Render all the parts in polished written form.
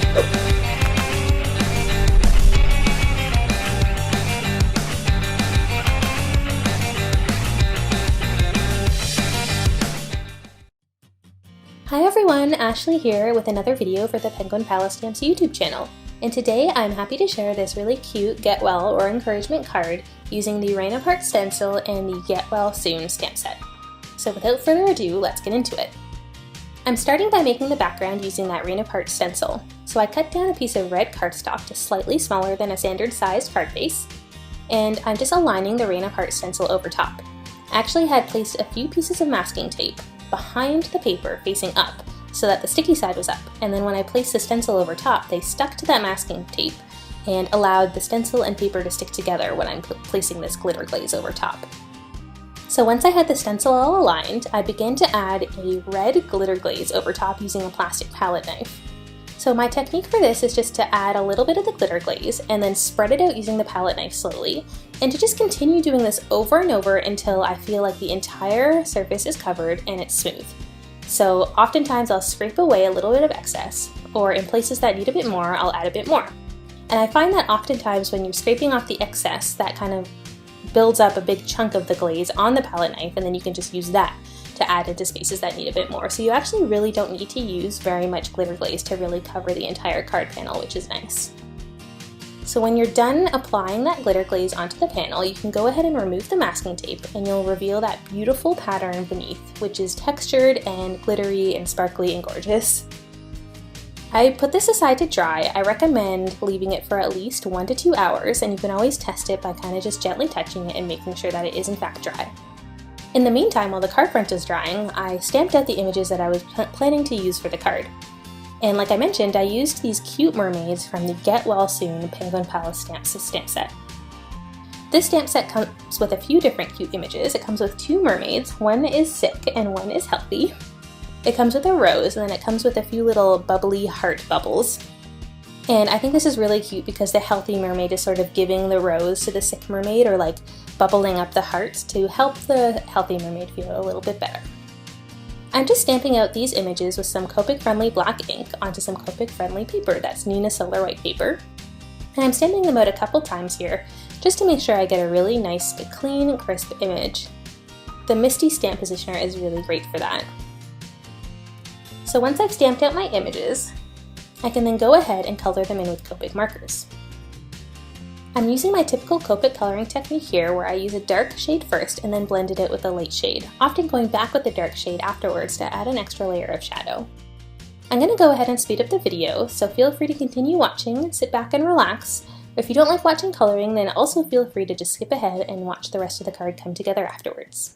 Hi everyone, Ashley here with another video for the Penguin Palace Stamps YouTube channel. And today I'm happy to share this really cute Get Well or encouragement card using the Rain Apart stencil and the Get Well Soon stamp set. So without further ado, let's get into it. I'm starting by making the background using that Rain Apart stencil. So I cut down a piece of red cardstock to slightly smaller than a standard sized card base, and I'm just aligning the Rain Apart stencil over top. I actually had placed a few pieces of masking tape behind the paper facing up so that the sticky side was up, and then when I placed the stencil over top, they stuck to that masking tape and allowed the stencil and paper to stick together when I'm placing this glitter glaze over top. So once I had the stencil all aligned, I began to add a red glitter glaze over top using a plastic palette knife. So my technique for this is just to add a little bit of the glitter glaze and then spread it out using the palette knife slowly, and to just continue doing this over and over until I feel like the entire surface is covered and it's smooth. So oftentimes I'll scrape away a little bit of excess, or in places that need a bit more, I'll add a bit more. And I find that oftentimes when you're scraping off the excess, that kind of builds up a big chunk of the glaze on the palette knife, and then you can just use that to add into spaces that need a bit more. So you actually really don't need to use very much glitter glaze to really cover the entire card panel, which is nice. So when you're done applying that glitter glaze onto the panel, you can go ahead and remove the masking tape and you'll reveal that beautiful pattern beneath, which is textured and glittery and sparkly and gorgeous. I put this aside to dry. I recommend leaving it for at least 1 to 2 hours, and you can always test it by kind of just gently touching it and making sure that it is in fact dry. In the meantime, while the card front is drying, I stamped out the images that I was planning to use for the card. And like I mentioned, I used these cute mermaids from the Get Well Soon Penguin Palace stamp set. This stamp set comes with a few different cute images. It comes with 2 mermaids, one is sick and one is healthy. It comes with a rose, and then it comes with a few little bubbly heart bubbles. And I think this is really cute because the healthy mermaid is sort of giving the rose to the sick mermaid, or like bubbling up the hearts to help the healthy mermaid feel a little bit better. I'm just stamping out these images with some Copic-friendly black ink onto some Copic-friendly paper, that's Nina Solar White paper. And I'm stamping them out a couple times here, just to make sure I get a really nice, clean, crisp image. The Misty Stamp Positioner is really great for that. So once I've stamped out my images, I can then go ahead and color them in with Copic markers. I'm using my typical Copic coloring technique here, where I use a dark shade first and then blend it out with a light shade, often going back with the dark shade afterwards to add an extra layer of shadow. I'm going to go ahead and speed up the video, so feel free to continue watching, sit back and relax. If you don't like watching coloring, then also feel free to just skip ahead and watch the rest of the card come together afterwards.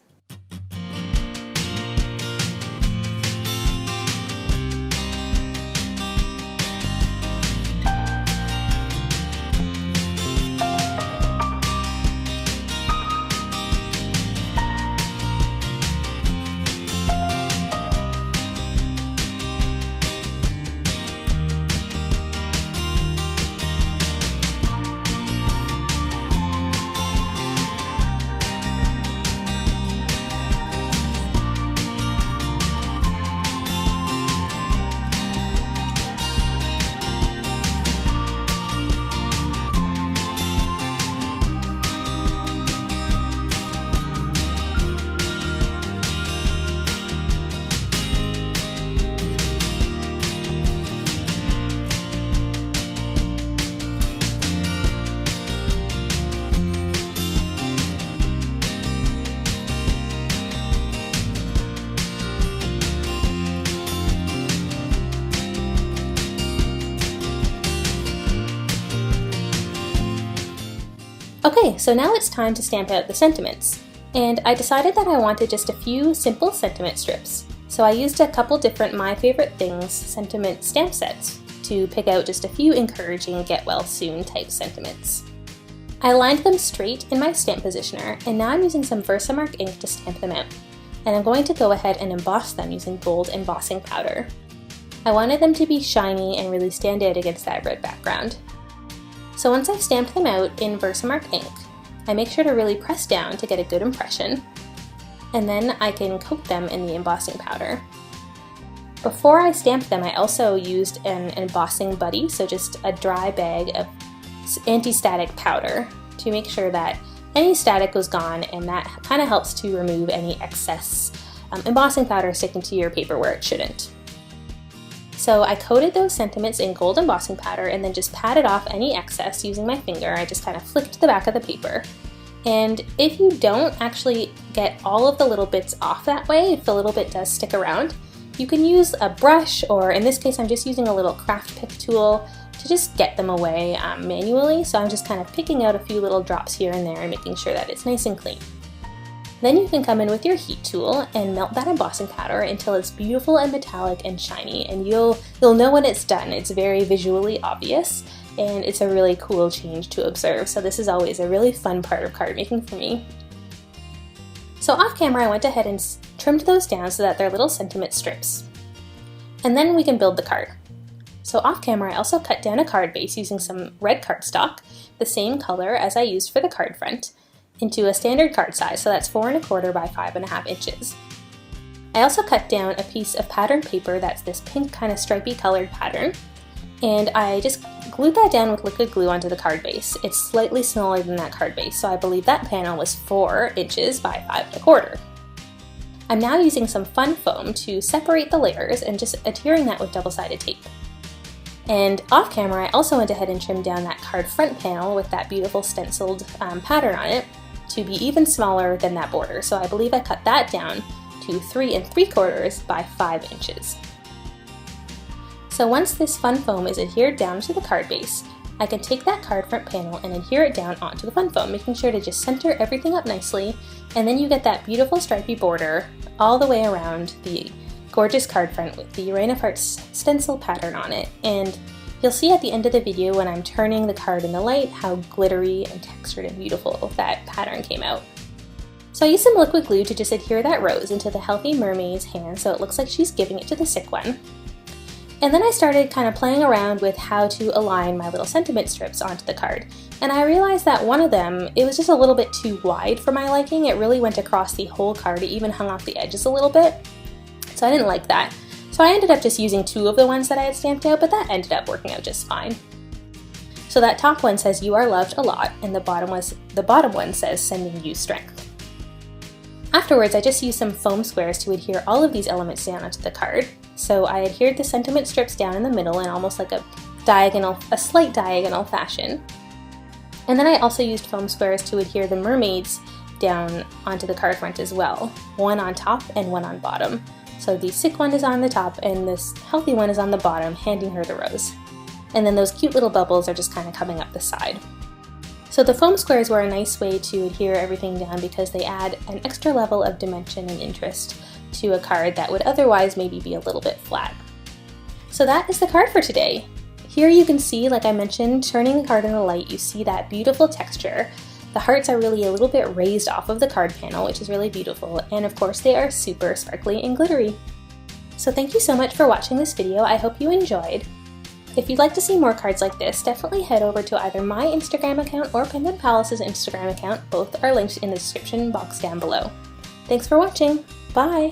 Okay, so now it's time to stamp out the sentiments. And I decided that I wanted just a few simple sentiment strips. So I used a couple different My Favorite Things sentiment stamp sets to pick out just a few encouraging Get Well Soon type sentiments. I lined them straight in my stamp positioner, and now I'm using some Versamark ink to stamp them out. And I'm going to go ahead and emboss them using gold embossing powder. I wanted them to be shiny and really stand out against that red background. So once I've stamped them out in Versamark ink, I make sure to really press down to get a good impression, and then I can coat them in the embossing powder. Before I stamped them, I also used an embossing buddy, so just a dry bag of anti-static powder to make sure that any static was gone, and that kind of helps to remove any excess embossing powder sticking to your paper where it shouldn't. So I coated those sentiments in gold embossing powder and then just patted off any excess using my finger. I just kind of flicked the back of the paper. And if you don't actually get all of the little bits off that way, if the little bit does stick around, you can use a brush, or in this case I'm just using a little craft pick tool to just get them away manually. So I'm just kind of picking out a few little drops here and there and making sure that it's nice and clean. Then you can come in with your heat tool and melt that embossing powder until it's beautiful and metallic and shiny, and you'll know when it's done. It's very visually obvious, and it's a really cool change to observe. So this is always a really fun part of card making for me. So off camera I went ahead and trimmed those down so that they're little sentiment strips. And then we can build the card. So off camera I also cut down a card base using some red cardstock, the same color as I used for the card front, into a standard card size, so that's 4 1/4 by 5.5 inches. I also cut down a piece of pattern paper that's this pink kind of stripy colored pattern, and I just glued that down with liquid glue onto the card base. It's slightly smaller than that card base, so I believe that panel was 4 inches by 5 1/4. I'm now using some fun foam to separate the layers and just adhering that with double-sided tape. And off camera I also went ahead and trimmed down that card front panel with that beautiful stenciled pattern on it to be even smaller than that border. So I believe I cut that down to 3 3/4 by 5 inches. So once this fun foam is adhered down to the card base, I can take that card front panel and adhere it down onto the fun foam, making sure to just center everything up nicely, and then you get that beautiful stripy border all the way around the gorgeous card front with the Rain of Hearts stencil pattern on it. And you'll see at the end of the video when I'm turning the card in the light how glittery and textured and beautiful that pattern came out. So I used some liquid glue to just adhere that rose into the healthy mermaid's hand so it looks like she's giving it to the sick one. And then I started kind of playing around with how to align my little sentiment strips onto the card. And I realized that one of them, it was just a little bit too wide for my liking. It really went across the whole card. It even hung off the edges a little bit. So I didn't like that. So I ended up just using 2 of the ones that I had stamped out, but that ended up working out just fine. So that top one says "You are loved a lot," and the bottom one says "Sending you strength." Afterwards, I just used some foam squares to adhere all of these elements down onto the card. So I adhered the sentiment strips down in the middle in almost like a slight diagonal fashion. And then I also used foam squares to adhere the mermaids down onto the card front as well, one on top and one on bottom. So the sick one is on the top and this healthy one is on the bottom, handing her the rose. And then those cute little bubbles are just kind of coming up the side. So the foam squares were a nice way to adhere everything down because they add an extra level of dimension and interest to a card that would otherwise maybe be a little bit flat. So that is the card for today. Here you can see, like I mentioned, turning the card in the light, you see that beautiful texture. The hearts are really a little bit raised off of the card panel, which is really beautiful, and of course they are super sparkly and glittery. So thank you so much for watching this video. I hope you enjoyed. If you'd like to see more cards like this, definitely head over to either my Instagram account or Penguin Palace's Instagram account. Both are linked in the description box down below. Thanks for watching. Bye!